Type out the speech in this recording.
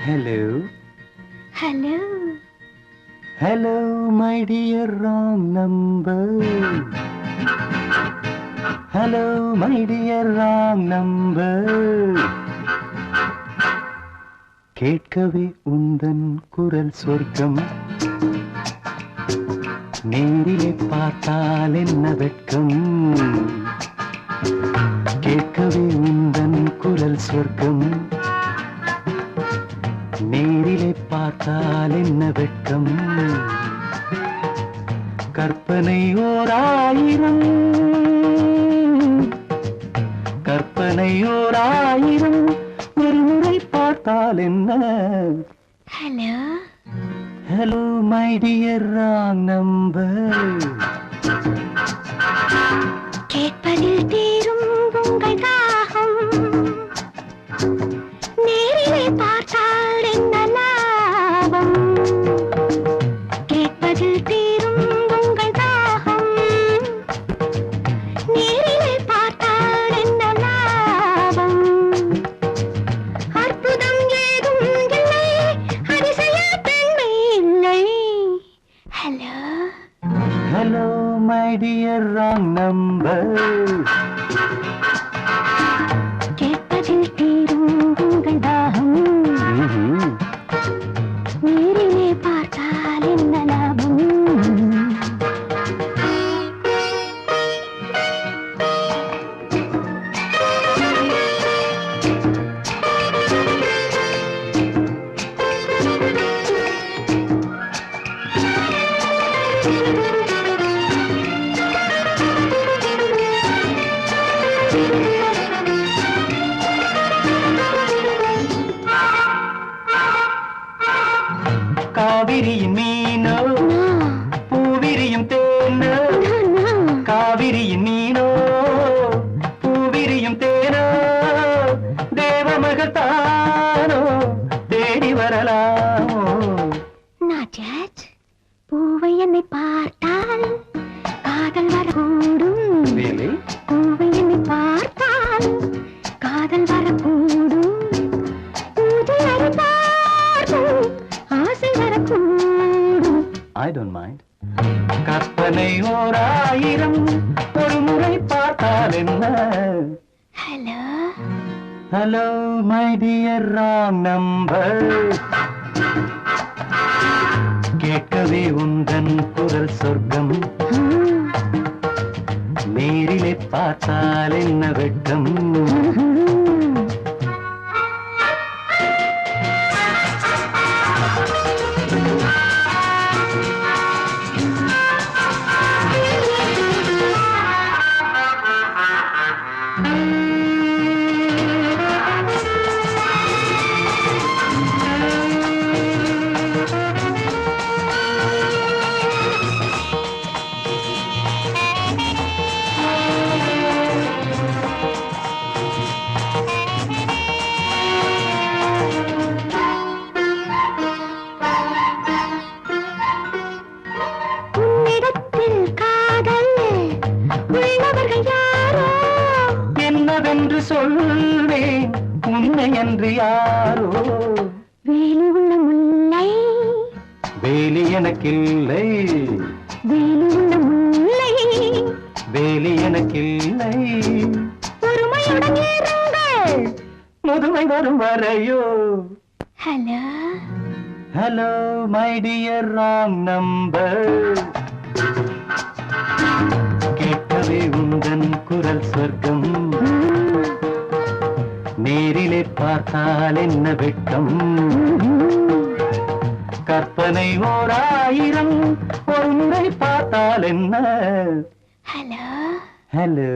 Hello. Hello. Hello, my dear wrong number. Hello, my dear wrong number. கேட்கவே உந்தன் குரல் சொர்க்கம், நேரிலே பார்த்தால் என்ன வெட்கம். கேட்கவே உந்தன் குரல் சொர்க்கம், நேரிலே பார்த்தால் என்ன வெட்கம். கற்பனை ஓர் ஆயிரம், கற்பனை ஓர் ஆயிரம், ஒரு முறை பார்த்தால் என்ன. Hello. Hello, my dear wrong number. கேட்பதில் தீரும் உங்கள் தாகம், நேரிலே பார்த்தால் என்ன லாபம். கேட்பதில் தீரும் உங்கள் தாகம், நேரிலே பார்த்தால் என்ன லாபம். அற்புதம் ஏதும் இல்லை, அதிசய பெண்மை இல்லை. Hello. Hello, my dear wrong number. கேட்பதில் தீரும் உங்கள் தாகம், நேரிலே பார்த்தால் என்ன லாபம். காவிரியின் மீனோ பூவிரியும் தேனோ, காவிரியின் மீனோ பூவிரியும் தேனோ, தேவமகள் தானோ தேடி வரலாமோ. Not yet. பூவை என்னை பார்த்தால் காதல் வரக்கூடும். Really? பூவை என்னை பார்த்தால் காதல் வரக்கூடும். பூஜையை பார்த்தும் ஆசை வரக்கூடும். I don't mind. கற்பனை ஓர் ஆயிரம், ஒரு முறை பார்த்தால் என்ன. Hello. Hello, my dear wrong number. கேட்கவே உந்தன் குரல் சொர்க்கம், நேரிலே பார்த்தால் என்ன வெட்கம். என்னவென்று சொல்வேன் உன்னை என்று யாரோ. வேலி உள்ள முல்லை, வேலி எனக்கில்லை, வேலி உள்ள முல்லை, வேலி எனக்கில்லை. பொறுமையுடன் இருங்கள், முதுமை வரும் வரையோ. Hello. Hello, my dear wrong number. கேட்கவே உந்தன் குரல் சொர்க்கம், நேரிலே பார்த்தால் என்ன வெட்கம். கற்பனை ஓர் ஆயிரம், ஒரு முறை பார்த்தால் என்ன. ஹலோ. Hello.